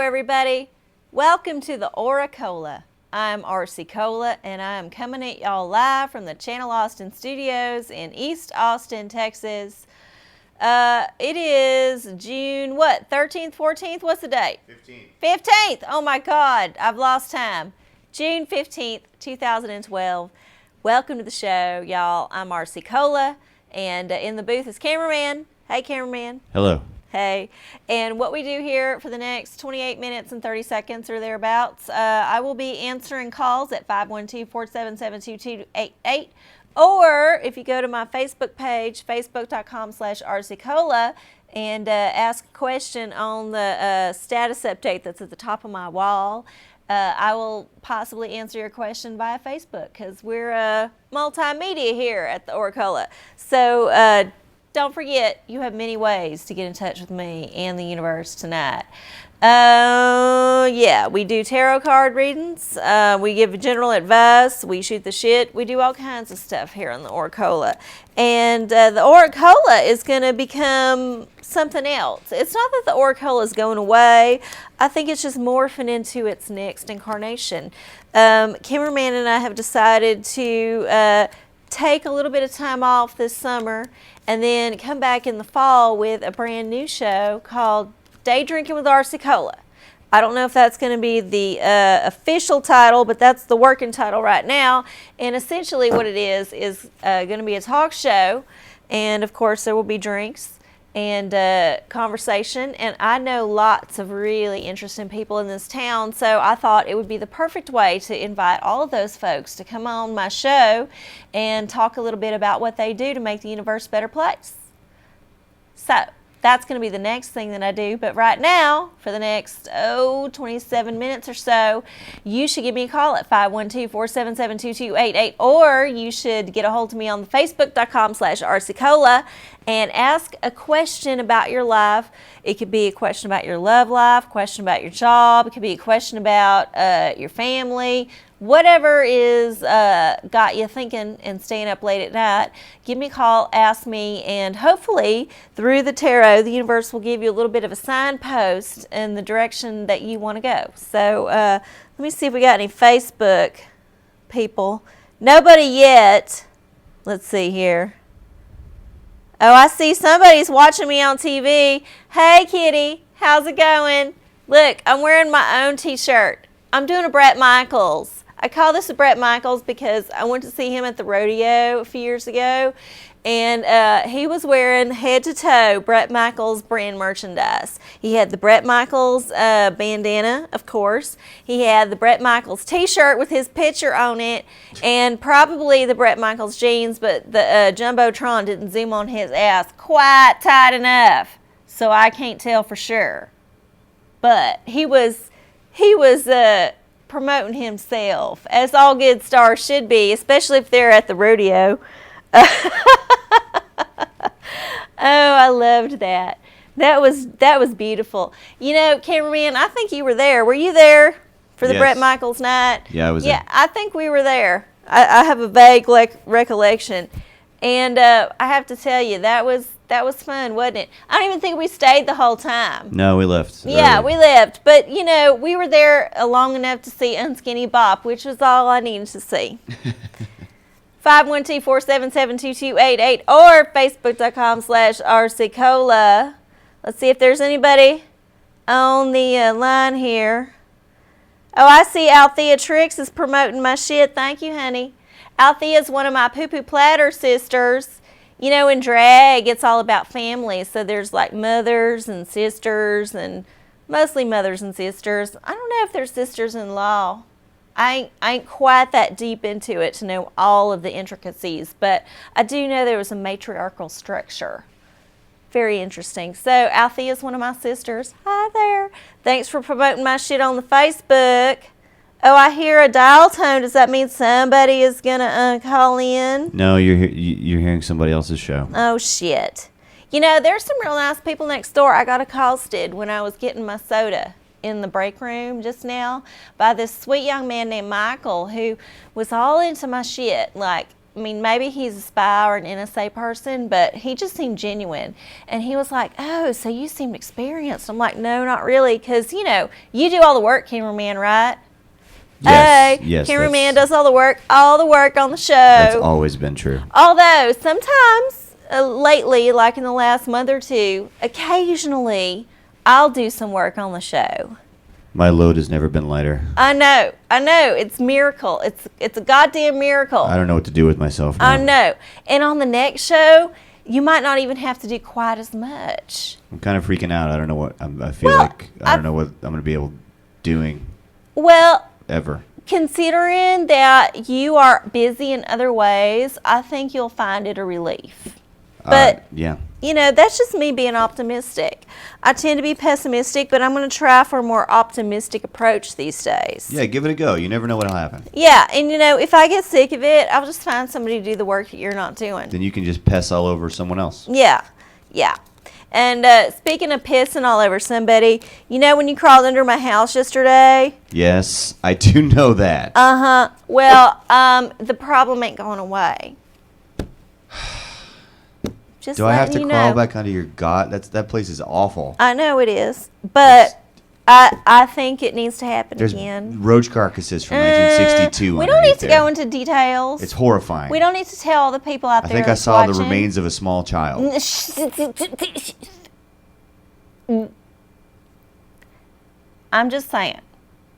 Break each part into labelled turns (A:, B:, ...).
A: everybody. Welcome to the OraCola. I'm Arcie Cola, and I am coming at y'all live from the Channel Austin Studios in East Austin, Texas. It is June, 13th, 14th? What's the date?
B: 15th.
A: 15th! Oh my God, I've lost time. June 15th, 2012. Welcome to the show, y'all. I'm Arcie Cola, and in the booth is cameraman. Hey, cameraman.
B: Hello.
A: Hey, and what we do here for the next 28 minutes and 30 seconds or thereabouts, I will be answering calls at 512-477-2288, or if you go to my Facebook page, facebook.com/arciecola, and ask a question on the status update that's at the top of my wall, I will possibly answer your question via Facebook, because we're multimedia here at the OraCola. So don't forget, you have many ways to get in touch with me and the universe tonight. Yeah, we do tarot card readings. We give general advice. We shoot the shit. We do all kinds of stuff here on the OraCola. And the OraCola is going to become something else. It's not that the OraCola is going away. I think it's just morphing into its next incarnation. Cameraman and I have decided to take a little bit of time off this summer and then come back in the fall with a brand new show called Day Drinking with Arcie Cola. I don't know if that's going to be the official title, but that's the working title right now. And essentially what it is going to be a talk show. And of course there will be drinks and conversation. And I know lots of really interesting people in this town, so I thought it would be the perfect way to invite all of those folks to come on my show and talk a little bit about what they do to make the universe a better place. So that's going to be the next thing that I do. But right now, for the next 27 minutes or so, you should give me a call at 512-477-2288, or you should get a hold of me on the facebook.com/arciecola and ask a question about your life. It could be a question about your love life, a question about your job. It could be a question about your family. Whatever is got you thinking and staying up late at night, give me a call, ask me, and hopefully through the tarot, the universe will give you a little bit of a signpost in the direction that you want to go. So let me see if we got any Facebook people. Nobody yet. Let's see here. Oh, I see somebody's watching me on TV. Hey, Kitty, how's it going? Look, I'm wearing my own t-shirt. I'm doing a Bret Michaels. I call this a Bret Michaels because I went to see him at the rodeo a few years ago, and he was wearing head to toe Bret Michaels brand merchandise. He had the Bret Michaels bandana, of course. He had the Bret Michaels t-shirt with his picture on it, and probably the Bret Michaels jeans, but the Jumbotron didn't zoom on his ass quite tight enough, so I can't tell for sure. But he was promoting himself, as all good stars should be, especially if they're at the rodeo. Oh, I loved that. That was beautiful. You know, cameraman, I think you were there. Were you there for the Bret Michaels night?
B: Yeah, I was there.
A: Yeah, I think we were there. I have a vague recollection. And I have to tell you, that was fun, wasn't it? I don't even think we stayed the whole time.
B: No, we left.
A: Yeah,
B: early.
A: we left. But, you know, we were there long enough to see Unskinny Bop, which was all I needed to see. 512-477-2288 or facebook.com/arciecola. Let's see if there's anybody on the line here. Oh, I see Althea Tricks is promoting my shit. Thank you, honey. Althea is one of my poo-poo platter sisters. You know, in drag, it's all about family. So there's like mothers and sisters, and mostly mothers and sisters. I don't know if they're sisters-in-law. I ain't quite that deep into it to know all of the intricacies, but I do know there was a matriarchal structure. Very interesting. So Althea is one of my sisters. Hi there. Thanks for promoting my shit on the Facebook. Oh, I hear a dial tone. Does that mean somebody is going to call in?
B: No, you're hearing somebody else's show.
A: Oh, shit. You know, there's some real nice people next door. I got accosted when I was getting my soda in the break room just now by this sweet young man named Michael, who was all into my shit. Like, I mean, maybe he's a spy or an NSA person, but he just seemed genuine. And he was like, oh, so you seemed experienced. I'm like, no, not really, because, you know, you do all the work, cameraman, right?
B: Yes,
A: Hey,
B: yes.
A: cameraman does all the work on the show.
B: That's always been true.
A: Although, sometimes, lately, like in the last month or two, occasionally, I'll do some work on the show.
B: My load has never been lighter.
A: I know. It's a miracle. It's a goddamn miracle.
B: I don't know what to do with myself now.
A: I know. And on the next show, you might not even have to do quite as much.
B: I'm kind of freaking out. I don't know what I feel like. I don't know what I'm going to be able doing.
A: Well,
B: ever.
A: Considering that you are busy in other ways, I think you'll find it a relief. But
B: yeah.
A: You know, that's just me being optimistic. I tend to be pessimistic, but I'm going to try for a more optimistic approach these days.
B: Yeah, give it a go. You never know what'll happen.
A: Yeah, and you know, if I get sick of it, I'll just find somebody to do the work that you're not doing.
B: Then you can just piss all over someone else.
A: Yeah. And speaking of pissing all over somebody, you know when you crawled under my house yesterday?
B: Yes, I do know that.
A: Uh-huh. Well, the problem ain't going away. Just
B: do I have to crawl
A: know.
B: back under your gut? That place is awful.
A: I know it is, but I think it needs to happen
B: There's
A: again.
B: roach carcasses from 1962.
A: We don't need to go into details.
B: It's horrifying.
A: We don't need to tell all the people out there.
B: I think I saw
A: watching.
B: the remains of a small child.
A: I'm just saying,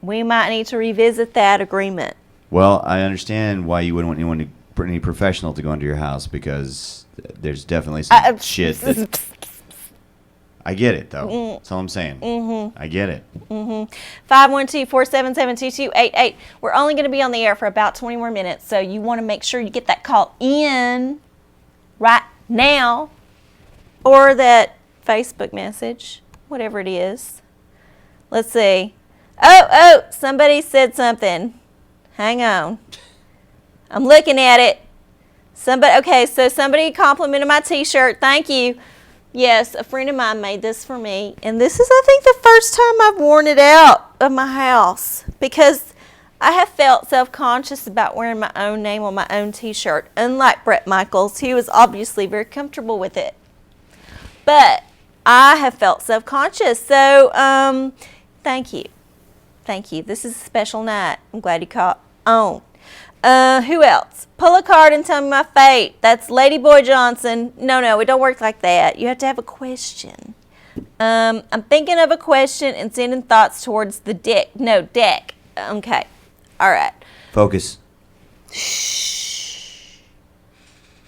A: we might need to revisit that agreement.
B: Well, I understand why you wouldn't want anyone any professional to go into your house, because there's definitely some shit that... I get it, though. That's all I'm saying. Mm-hmm. I get it.
A: 512-477-2288. We're only going to be on the air for about 20 more minutes, so you want to make sure you get that call in right now, or that Facebook message, whatever it is. Let's see. Oh, somebody said something. Hang on. I'm looking at it. Okay, so somebody complimented my t-shirt. Thank you. Yes, a friend of mine made this for me, and this is, I think, the first time I've worn it out of my house, because I have felt self-conscious about wearing my own name on my own t-shirt, unlike Brett Michaels. He was obviously very comfortable with it. But I have felt self-conscious, so thank you. Thank you. This is a special night. I'm glad you caught on. Who else? Pull a card and tell me my fate. That's Lady Boy Johnson. No, it don't work like that. You have to have a question. I'm thinking of a question and sending thoughts towards the deck. No, deck. Okay. All right.
B: Focus.
A: Shh.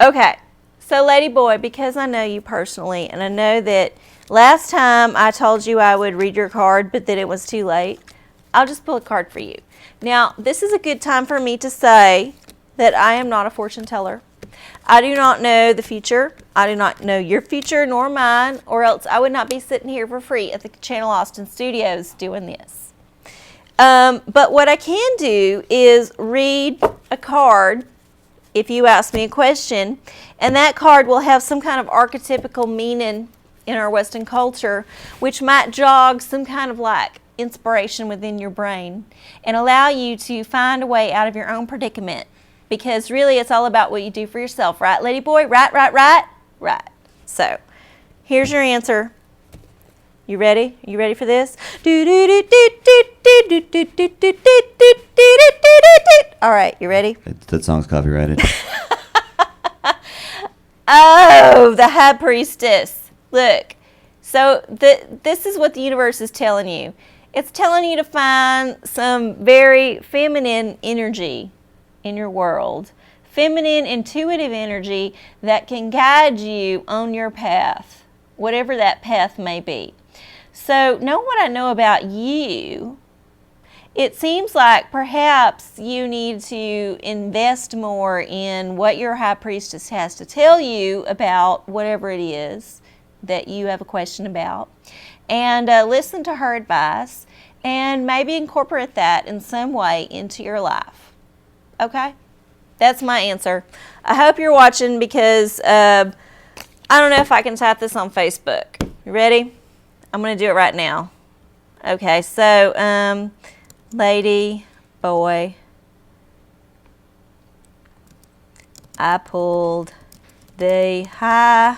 A: Okay. So, Lady Boy, because I know you personally, and I know that last time I told you I would read your card, but that it was too late, I'll just pull a card for you. Now, this is a good time for me to say that I am not a fortune teller. I do not know the future. I do not know your future nor mine, or else I would not be sitting here for free at the Channel Austin studios doing this. But what I can do is read a card if you ask me a question, and that card will have some kind of archetypical meaning in our Western culture, which might jog some kind of like inspiration within your brain and allow you to find a way out of your own predicament, because really it's all about what you do for yourself, right, Lady Boy? Right. So here's your answer. You ready? You ready for this? All right, you ready?
B: That song's copyrighted.
A: Oh, the High Priestess. Look, so this is what the universe is telling you. It's telling you to find some very feminine energy in your world. Feminine, intuitive energy that can guide you on your path, whatever that path may be. So, knowing what I know about you, it seems like perhaps you need to invest more in what your High Priestess has to tell you about whatever it is that you have a question about, and listen to her advice and maybe incorporate that in some way into your life. Okay? That's my answer. I hope you're watching, because I don't know if I can type this on Facebook. You ready? I'm going to do it right now. Okay, so Lady Boy I pulled the high.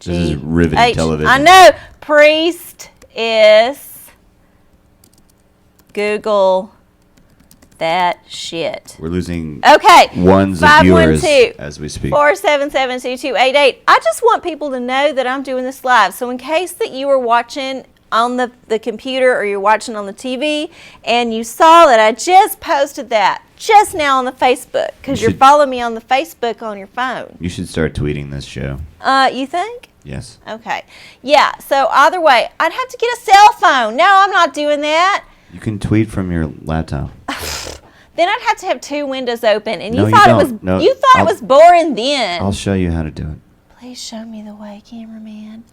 B: This is riveting television.
A: I know. Priest is Google that shit.
B: We're losing
A: Okay.
B: ones of viewers as we speak.
A: 477-2288. I just want people to know that I'm doing this live. So in case that you were watching on the computer or you're watching on the TV and you saw that I just posted that just now on the Facebook because you're following me on the Facebook on your phone.
B: You should start tweeting this show.
A: You think?
B: Yes.
A: Okay. Yeah, so either way, I'd have to get a cell phone. No, I'm not doing that.
B: You can tweet from your laptop.
A: Then I'd have to have two windows open, and
B: No,
A: you thought
B: you
A: it was
B: don't. No,
A: you thought it was boring then.
B: I'll show you how to do it.
A: Please show me the way, cameraman.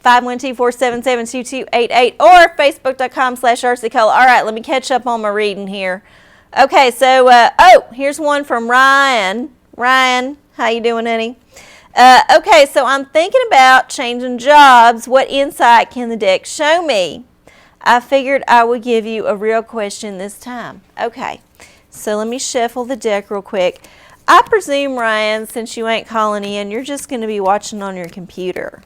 A: 512-477-2288 or facebook.com/RcCola. All right, let me catch up on my reading here. Okay, so here's one from Ryan. Ryan, how you doing, honey? Okay, so I'm thinking about changing jobs. What insight can the deck show me? I figured I would give you a real question this time. Okay, so let me shuffle the deck real quick. I presume, Ryan, since you ain't calling in, you're just going to be watching on your computer.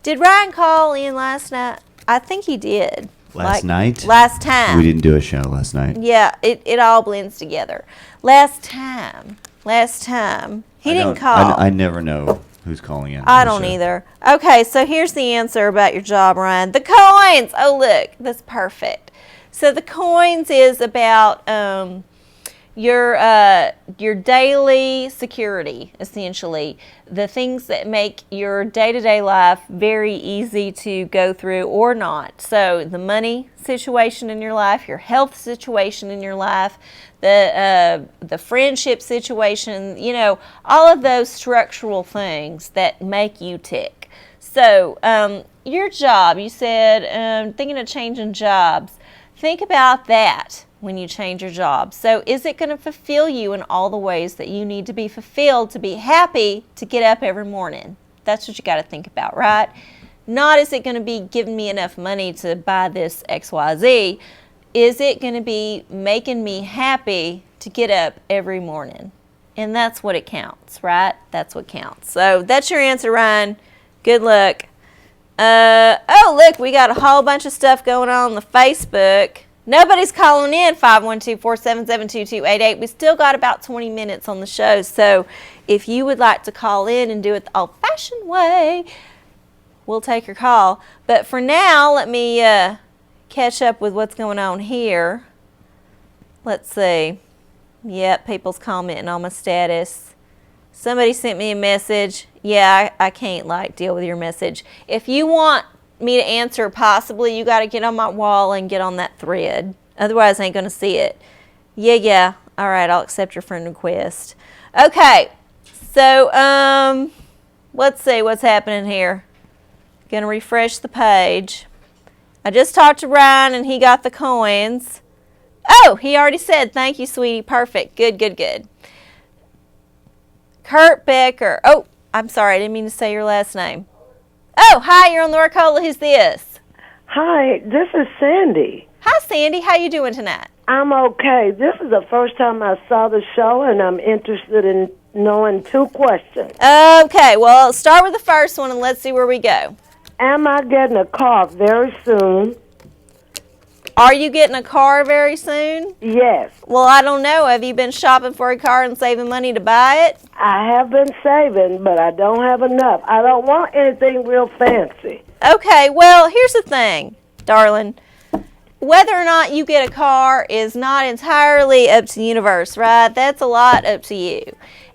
A: Did Ryan call in last night? I think he did.
B: Last night?
A: Last time.
B: We didn't do a show last night.
A: Yeah, it all blends together. Last time. He didn't call.
B: I never know who's calling in.
A: I don't either. Okay, so here's the answer about your job, Ryan. The coins. Oh, look, that's perfect. So the coins is about your daily security, essentially. The things that make your day-to-day life very easy to go through or not. So the money situation in your life, your health situation in your life, the friendship situation, you know, all of those structural things that make you tick. So your job, you said, thinking of changing jobs. Think about that when you change your job. So is it going to fulfill you in all the ways that you need to be fulfilled to be happy to get up every morning? That's what you got to think about, right? Not is it going to be giving me enough money to buy this XYZ. Is it going to be making me happy to get up every morning? And that's what it counts, right? That's what counts. So that's your answer, Ryan. Good luck. Oh, look, we got a whole bunch of stuff going on the Facebook. Nobody's calling in, 512-477-2288. We still got about 20 minutes on the show. So if you would like to call in and do it the old-fashioned way, we'll take your call. But for now, let me catch up with what's going on here. Let's see. Yep, people's commenting on my status. Somebody sent me a message. Yeah, I can't deal with your message. If you want me to answer, possibly you got to get on my wall and get on that thread. Otherwise, I ain't going to see it. Yeah. All right, I'll accept your friend request. Okay, so let's see what's happening here. Going to refresh the page. I just talked to Ryan, and he got the coins. Oh, he already said, thank you, sweetie. Perfect. Good. Kurt Becker. Oh, I'm sorry. I didn't mean to say your last name. Oh, hi. You're on the OraCola. Who's this?
C: Hi, this is Sandy.
A: Hi, Sandy. How you doing tonight?
C: I'm okay. This is the first time I saw the show, and I'm interested in knowing two questions.
A: Okay. Well, start with the first one, and let's see where we go.
C: Am I getting a car very soon?
A: Are you getting a car very soon?
C: Yes.
A: Well, I don't know. Have you been shopping for a car and saving money to buy it?
C: I have been saving, but I don't have enough. I don't want anything real fancy.
A: Okay, well, here's the thing, darling. Whether or not you get a car is not entirely up to the universe, right? That's a lot up to you.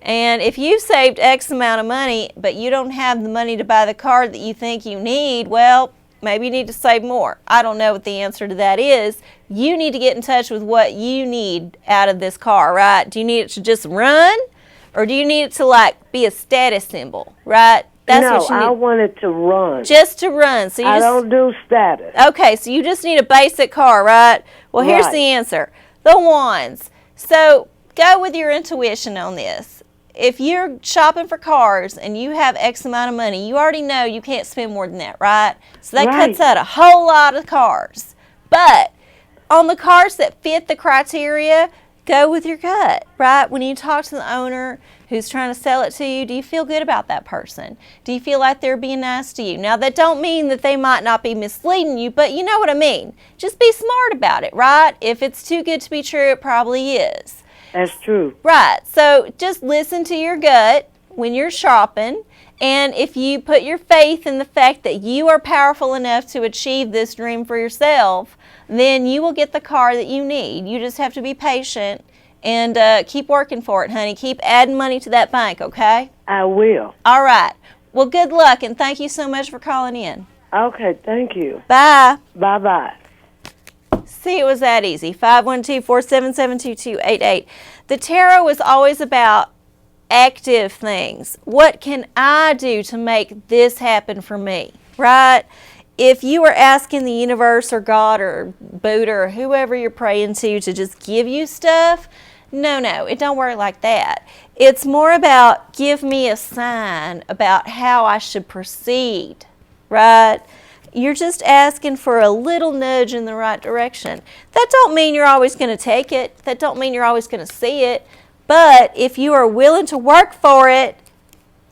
A: And if you saved X amount of money, but you don't have the money to buy the car that you think you need, well, maybe you need to save more. I don't know what the answer to that is. You need to get in touch with what you need out of this car, right? Do you need it to just run? Or do you need it to, be a status symbol, right? That's what you need.
C: I want it to run.
A: Just to run. So
C: I don't do status.
A: Okay, so you just need a basic car, right? Well, here's the answer. The wands. So go with your intuition on this. If you're shopping for cars and you have X amount of money, you already know you can't spend more than that, right? So that cuts out a whole lot of cars. But on the cars that fit the criteria, go with your gut, right? When you talk to the owner who's trying to sell it to you, do you feel good about that person? Do you feel like they're being nice to you? Now, that don't mean that they might not be misleading you, but you know what I mean. Just be smart about it, right? If it's too good to be true, it probably is.
C: That's true.
A: Right. So just listen to your gut when you're shopping. And if you put your faith in the fact that you are powerful enough to achieve this dream for yourself, then you will get the car that you need. You just have to be patient and keep working for it, honey. Keep adding money to that bank, okay?
C: I will.
A: All right. Well, good luck, and thank you so much for calling in.
C: Okay, thank you.
A: Bye.
C: Bye-bye.
A: See, it was that easy. 512-477-2288. The tarot is always about active things. What can I do to make this happen for me, right? If you are asking the universe or God or Buddha or whoever you're praying to just give you stuff, no, it don't work like that. It's more about give me a sign about how I should proceed, right? You're just asking for a little nudge in the right direction. That don't mean you're always going to take it. That don't mean you're always going to see it. But if you are willing to work for it,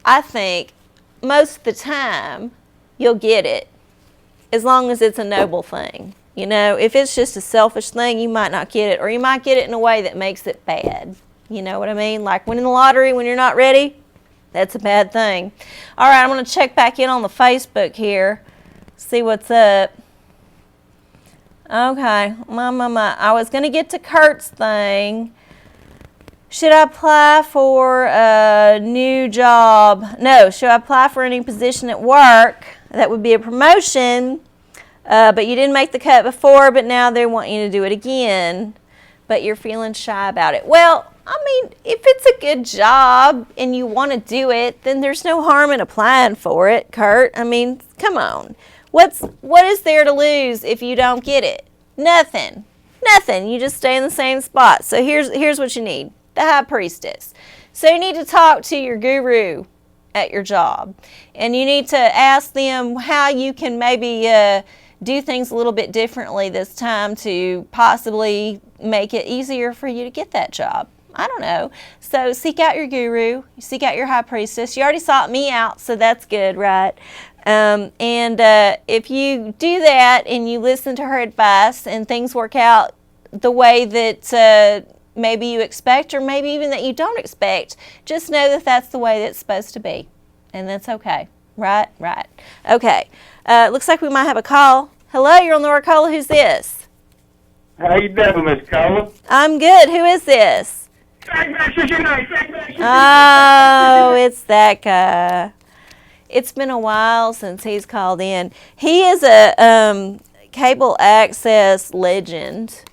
A: I think most of the time you'll get it, as long as it's a noble thing. You know, if it's just a selfish thing, you might not get it, or you might get it in a way that makes it bad. You know what I mean? Like winning the lottery when you're not ready, that's a bad thing. All right, I'm going to check back in on the Facebook here, see what's up. Okay, I was going to get to Kurt's thing. Should I apply for a new job? No, should I apply for any position at work? That would be a promotion, but you didn't make the cut before, but now they want you to do it again, but you're feeling shy about it. Well, I mean, if it's a good job and you want to do it, then there's no harm in applying for it, Kurt. I mean, come on. What is there to lose if you don't get it? Nothing. You just stay in the same spot. So here's what you need. The high priestess. So you need to talk to your guru at your job, and you need to ask them how you can maybe do things a little bit differently this time to possibly make it easier for you to get that job. I don't know. So seek out your guru, seek out your high priestess. You already sought me out, so that's good, right? If you do that and you listen to her advice and things work out the way that maybe you expect, or maybe even that you don't expect, just know that that's the way that it's supposed to be, and that's okay. Right. Okay. Looks like we might have a call. Hello, you're on the OraCola. Who's this?
D: How you doing, Miss Cola?
A: I'm good. Who is this? Oh, it's that guy. It's been a while since he's called in. He is a cable access legend.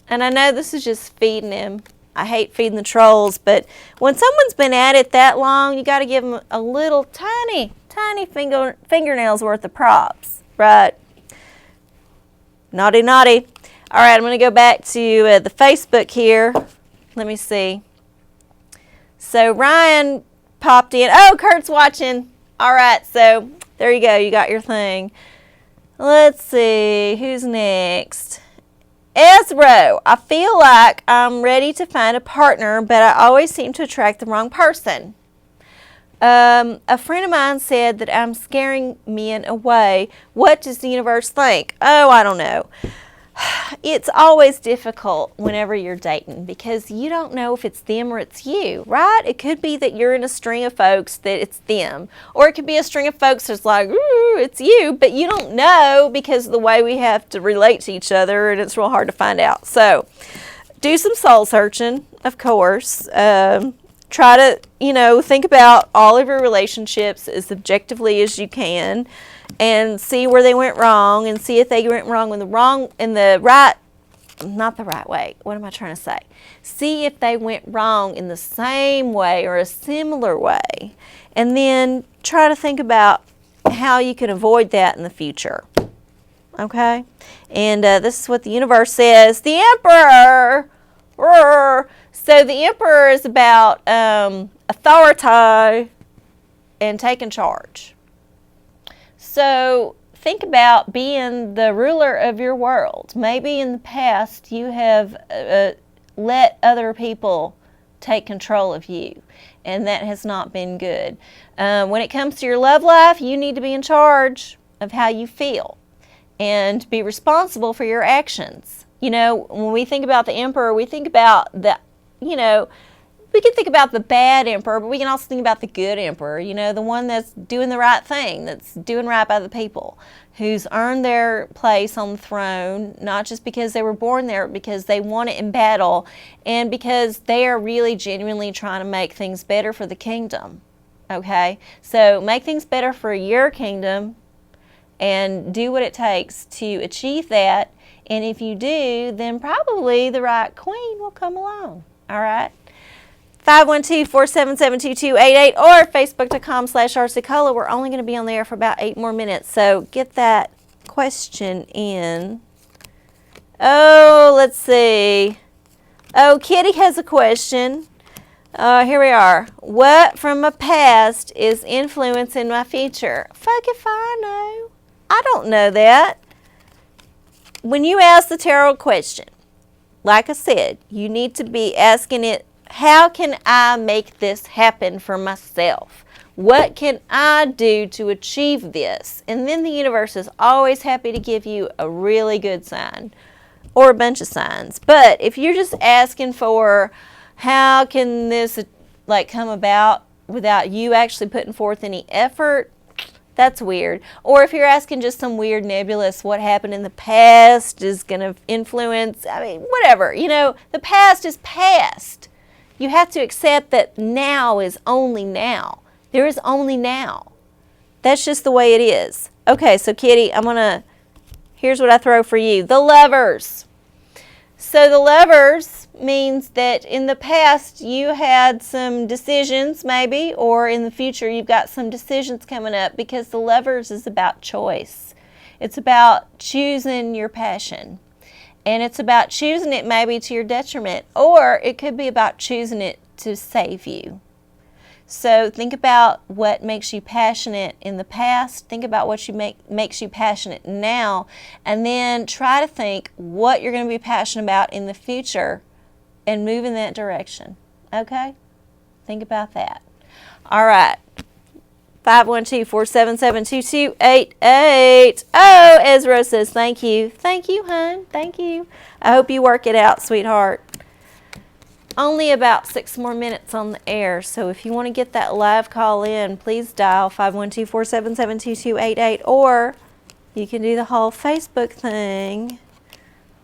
A: And I know this is just feeding him. I hate feeding the trolls, but when someone's been at it that long, you got to give them a little tiny fingernails worth of props, right? Naughty. All right, I'm going to go back to the Facebook here. Let me see. So Ryan popped in. Oh, Kurt's watching. All right, so there you go. You got your thing. Let's see. Who's next? Ezra, I feel like I'm ready to find a partner, but I always seem to attract the wrong person. A friend of mine said that I'm scaring men away. What does the universe think? Oh, I don't know. It's always difficult whenever you're dating because you don't know if it's them or it's you, right? It could be that you're in a string of folks that it's them. Or it could be a string of folks that's like, ooh, it's you, but you don't know because of the way we have to relate to each other, and it's real hard to find out. So do some soul searching, of course. Try to, think about all of your relationships as objectively as you can, and see where they went wrong, and see if they went wrong not the right way. What am I trying to say? See if they went wrong in the same way or a similar way, and then try to think about how you can avoid that in the future. Okay? And this is what the universe says. The Emperor! So the Emperor is about authority and taking charge. So think about being the ruler of your world. Maybe in the past you have let other people take control of you. And that has not been good. When it comes to your love life, you need to be in charge of how you feel and be responsible for your actions. You know, when we think about the emperor, we think about the, you know, we can think about the bad emperor, but we can also think about the good emperor, you know, the one that's doing the right thing, that's doing right by the people, who's earned their place on the throne, not just because they were born there, but because they won it in battle, and because they are really genuinely trying to make things better for the kingdom. Okay? So make things better for your kingdom and do what it takes to achieve that. And if you do, then probably the right queen will come along. All right? 512-477-2288 or facebook.com/RcieCola. We're only going to be on there for about 8 more minutes, so get that question in. Oh, let's see. Oh, Kitty has a question. Here we are. What from my past is influencing my future? Fuck if I know. I don't know that. When you ask the tarot question, like I said, you need to be asking it, how can I make this happen for myself? What can I do to achieve this? And then the universe is always happy to give you a really good sign or a bunch of signs. But if you're just asking for how can this like come about without you actually putting forth any effort, that's weird. Or if you're asking just some weird nebulous what happened in the past is going to influence, I mean, whatever. You know, the past is past. You have to accept that now is only now. There is only now. That's just the way it is. Okay, so Kitty, here's what I throw for you. The Lovers. So the Lovers means that in the past you had some decisions maybe, or in the future you've got some decisions coming up, because the Lovers is about choice. It's about choosing your passion. And it's about choosing it maybe to your detriment, or it could be about choosing it to save you. So think about what makes you passionate in the past. Think about what makes you passionate now. And then try to think what you're going to be passionate about in the future and move in that direction. Okay? Think about that. All right. 512-477-2288. Oh, Ezra says thank you. Thank you, hon. Thank you. I hope you work it out, sweetheart. Only about 6 more minutes on the air, so if you want to get that live call in, please dial 512-477-2288, or you can do the whole Facebook thing.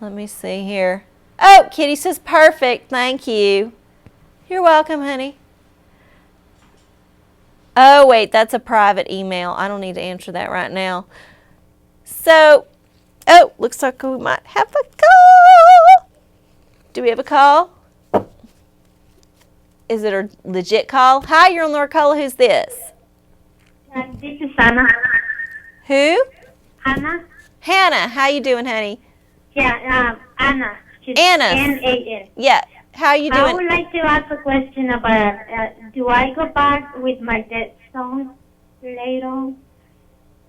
A: Let me see here. Oh, Kitty says perfect. Thank you. You're welcome, honey. Oh, wait, that's a private email. I don't need to answer that right now. So, oh, looks like we might have a call. Do we have a call? Is it a legit call? Hi, you're on OraCola. Who's this?
E: This is Anna.
A: Who?
E: Anna?
A: Hannah. How you doing, honey?
E: Yeah, Anna.
A: Anna.
E: N-A-N.
A: Yeah. How you doing?
E: I would like to ask a question about, do I go back with my dead son later?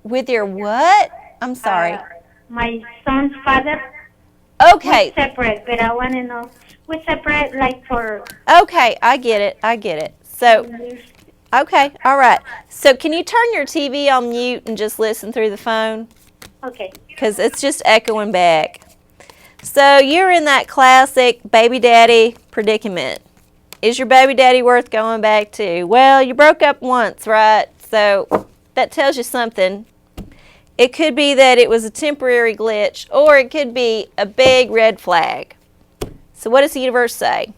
A: With your what? I'm sorry.
E: My son's father.
A: Okay.
E: We're separate, but I want to know. We're separate like for...
A: Okay, I get it. So, okay, all right. So can you turn your TV on mute and just listen through the phone?
E: Okay.
A: Because it's just echoing back. So you're in that classic baby daddy predicament. Is your baby daddy worth going back to? Well, you broke up once, right? So that tells you something. It could be that it was a temporary glitch, or it could be a big red flag. So what does the universe say?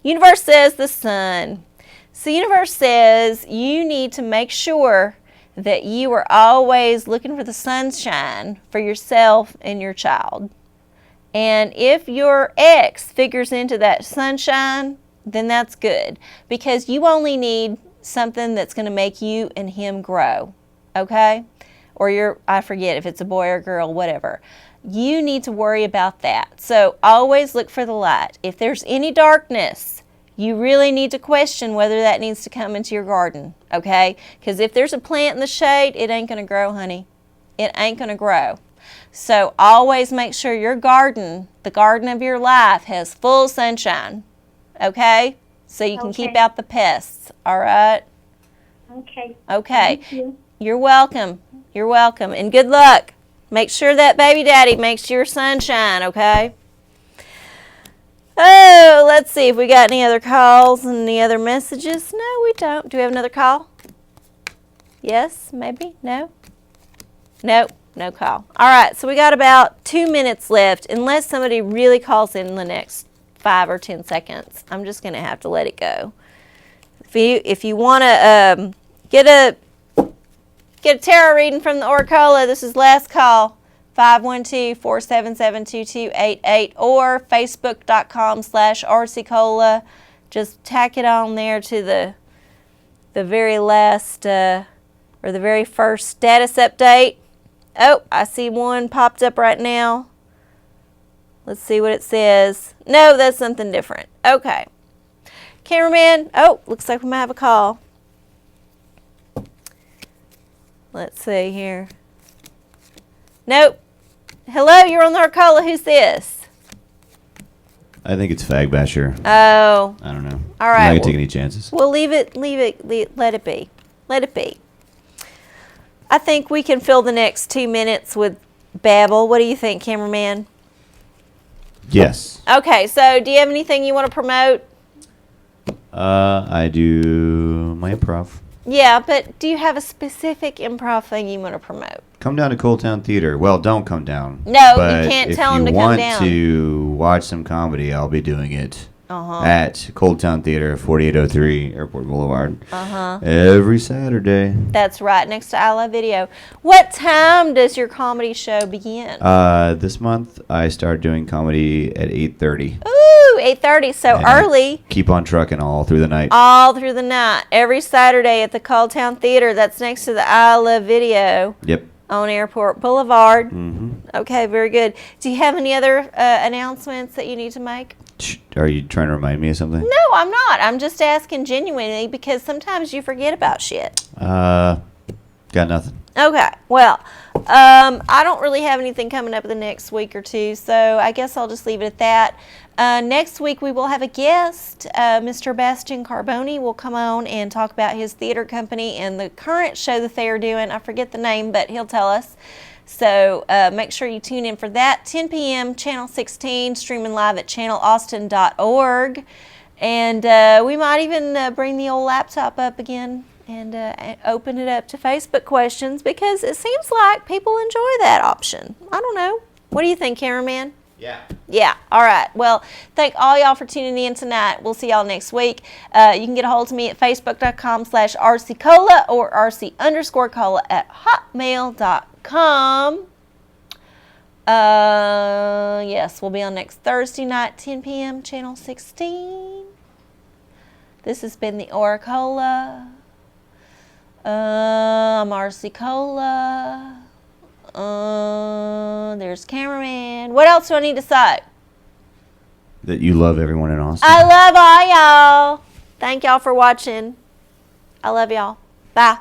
A: Universe says the sun. So the universe says you need to make sure that you are always looking for the sunshine for yourself and your child. And if your ex figures into that sunshine, then that's good, because you only need something that's going to make you and him grow, okay? Or I forget if it's a boy or girl, whatever. You need to worry about that. So always look for the light. If there's any darkness, you really need to question whether that needs to come into your garden, okay? Because if there's a plant in the shade, it ain't going to grow, honey. It ain't going to grow. So always make sure your garden, the garden of your life, has full sunshine. Okay? So you can keep
E: Okay.
A: out the pests. All right?
E: Okay.
A: Okay.
E: Thank you.
A: You're welcome. You're welcome. And good luck. Make sure that baby daddy makes your sunshine, okay? Oh, let's see if we got any other calls and any other messages. No, we don't. Do we have another call? Yes, maybe? No? Nope, no call. All right, so we got about 2 minutes left, unless somebody really calls in the next 5 or 10 seconds. I'm just going to have to let it go. If you want to get a tarot reading from the OraCola, this is last call, 512-477-2288 or facebook.com/ArcieCola. Just tack it on there to the very last or the very first status update. Oh, I see one popped up right now. Let's see what it says. No, that's something different. Okay. Cameraman, oh, looks like we might have a call. Let's see here. Nope. Hello, you're on the OraCola. Who's this?
B: I think it's Fag Basher.
A: Oh.
B: I don't know.
A: All
B: I'm
A: right.
B: not going to take any chances.
A: Well, let it be. Let it be. I think we can fill the next 2 minutes with babble. What do you think, cameraman?
B: Yes.
A: Okay, so do you have anything you want to promote?
B: I do my improv.
A: Yeah, but do you have a specific improv thing you want to promote?
B: Come down to Cold Town Theater. Well, don't come down.
A: No, you
B: But
A: can't
B: if
A: tell
B: you
A: them to come
B: want
A: down.
B: to watch some comedy, I'll be doing it
A: Uh-huh.
B: at Cold Town Theater, 4803 Airport Boulevard.
A: Uh-huh.
B: Every Saturday.
A: That's right, next to I Love Video. What time does your comedy show begin?
B: This month, I start doing comedy at 8:30.
A: Ooh, 8:30, so
B: And I
A: early.
B: Keep on trucking all through the night.
A: All through the night. Every Saturday at the Cold Town Theater. That's next to the I Love Video
B: Yep.
A: on Airport Boulevard.
B: Mm-hmm.
A: Okay, very good. Do you have any other announcements that you need to make?
B: Are you trying to remind me of something?
A: No, I'm not. I'm just asking genuinely because sometimes you forget about shit.
B: Got nothing.
A: Okay, well, I don't really have anything coming up the next week or two, so I guess I'll just leave it at that. Next week we will have a guest. Mr. Bastian Carboni will come on and talk about his theater company and the current show that they are doing. I forget the name, but he'll tell us. So make sure you tune in for that. 10 p.m. Channel 16, streaming live at channelaustin.org. And we might even bring the old laptop up again and open it up to Facebook questions because it seems like people enjoy that option. I don't know. What do you think, cameraman?
B: Yeah.
A: Yeah. All right. Well, thank all y'all for tuning in tonight. We'll see y'all next week. You can get a hold of me at facebook.com/ArcieCola or Arcie_Cola at hotmail.com. Yes, we'll be on next Thursday night, 10 p.m. Channel 16. This has been the OraCola. I'm Arcie Cola. There's cameraman. What else do I need to say?
B: That you love everyone in Austin.
A: I love all y'all. Thank y'all for watching. I love y'all. Bye.